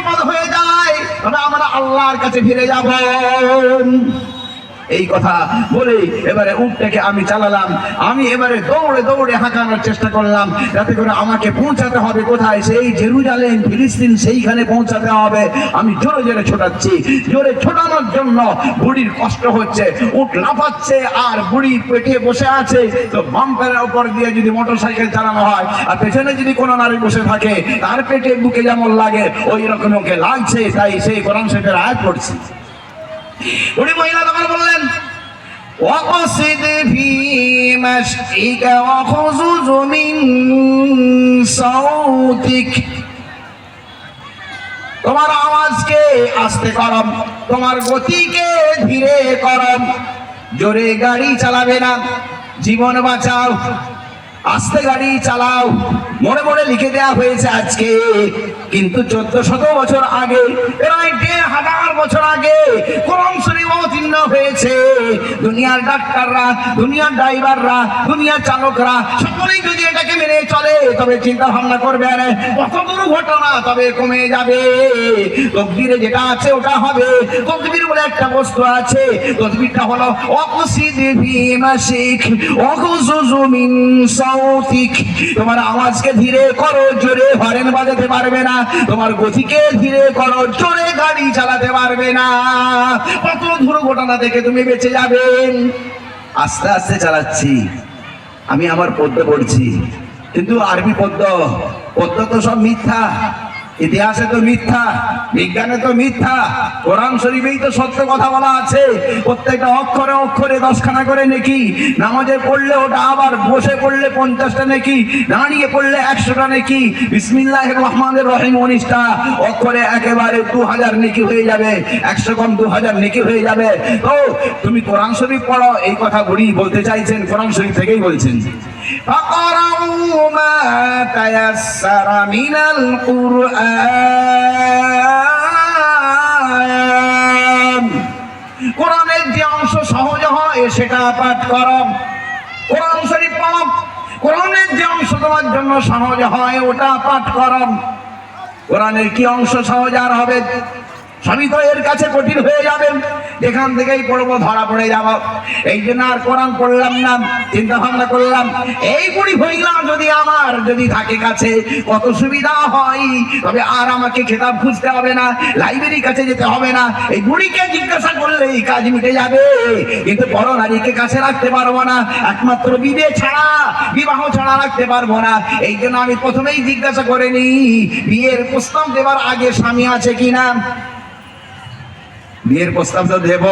বিপদ হয়ে যায় তবে আমরা আল্লাহর কাছে ফিরে যাব। এই কথা বলে এবারে উটটাকে আমি চালালাম। আমি এবারে দৌড়ে দৌড়ে হাঁকানোর চেষ্টা করলাম, যাতে করে আমাকে পৌঁছাতে হবে কোথায়, সেই জেরুজালেম ফিলিস্তিন, সেইখানে পৌঁছাতে হবে। আমি জোরে জোরে ছোটাচ্ছি। জোরে ছোটানোর জন্য বুড়ির কষ্ট হচ্ছে, উট লাফাচ্ছে আর বুড়ি পেটে বসে আছে। তো বাম্পারের উপর দিয়ে যদি মোটরসাইকেল চালানো হয় আর পেছনে যদি কোনো নারী বসে থাকে, তার পেটে বুকে যেমন লাগে ওই রকম ওকে লাগছে। তাই সেই কোরআন শরীফের আয়াত পড়ছি। বুড়ি মহিলা তখন বললেন, وَقَصِدْ فِي مَشْيِكَ وَاغْضُضْ مِنْ صَوْتِكَ, তোমার আওয়াজকে আস্তে করো, তোমার গতিকে ধীরে করো, জোরে গাড়ি চালাবে না, জীবন বাঁচাও, আস্তে গাড়ি চালাও। মোড়ে মোড়ে লিখে দেওয়া হয়েছে আজকে, কিন্তু 1400 বছর আগে, প্রায় 1500 বছর আগে কোরআন শরীফ অবতীর্ণ হয়েছে। দুনিয়ার ডাক্তাররা, দুনিয়ার ড্রাইভাররা, দুনিয়ার চালকরা সকলেই যদি এটাকে মেনে চলে তবে চিন্তা ভাবনা করবে আরে কত দুর্ঘটনা তবে কমে যাবে। তকদিরে যেটা আছে ওটা হবে। তকদির বলে একটা বস্তু আছে, তকদিরটা হলো ওয়াকসিদ ফি মাশিক ওয়াগযুজ মিন সাউতিক, তোমার আওয়াজকে ধীরে করো, জোরে হরেন বাজাতে পারবে না। তোমার গতিকে ধীরে করো, জোরে গাড়ি চালাতে পারবে না। কত দুর্ঘটনা থেকে তুমি বেঁচে যাবে। আস্তে আস্তে চালাচ্ছি, আমি আমার পদ্য পড়ছি, কিন্তু আরবি পদ্য তো সব মিথ্যা, ইতিহাসে তো মিথ্যা, বিজ্ঞানে তো মিথ্যা, কোরআন শরীফেই তো সত্য কথা বলা আছে। প্রত্যেকটা অক্ষরে অক্ষরে 10খানা করে নেকি, নামাজে পড়লে ওটা আবার বসে পড়লে 50টা নেকি, দাঁড়িয়ে পড়লে 100টা নেকি, বিসমিল্লাহির রহমানির রহিম 19টা অক্ষরে একেবারে 2000 নেকি হয়ে যাবে, 100 কম 2000 নেকি হয়ে যাবে। তো তুমি কোরআন শরীফ পড়ো, এই কথা বুড়ি বলতে চাইছেন, কোরআন শরীফ থেকেই বলছেন। فَقَرَأُوا مَا تَيَسَّرَ مِنَ الْقُرْآنِ, কোরআনের যে অংশ সহজ হয় সেটা পাঠ করো। কোরআন শরীফ পড়ো, কোরআনের যে অংশ তোমার জন্য সহজ হয় ওটা পাঠ করো। কোরআনের কি অংশ সহজ আর হবে? সবই তো এর কাছে কঠিন হয়ে যাবে। যেখান থেকেই পড়বো ধরা পড়ে যাব। এই জন্য আর কোরআন পড়লাম না। চিন্তা ভাবনা করলাম, এই বুড়ি হইলাম যদি থাকে কাছে কত সুবিধা হয়, তবে আর আমাকে খেতাব খুঁজতে হবে না, লাইব্রেরির কাছে যেতে হবে না। এই বুড়িকে জিজ্ঞাসা করলেই কাজ মিটে যাবে। কিন্তু বড় নারীকে কাছে রাখতে পারবো না, একমাত্র বিবাহ ছাড়া রাখতে পারবো না। এই জন্য আমি প্রথমেই জিজ্ঞাসা করে নিই, বিয়ের প্রস্তাব দেবার আগে স্বামী আছে কিনা। বিয়ের প্রস্তাব তো দেব,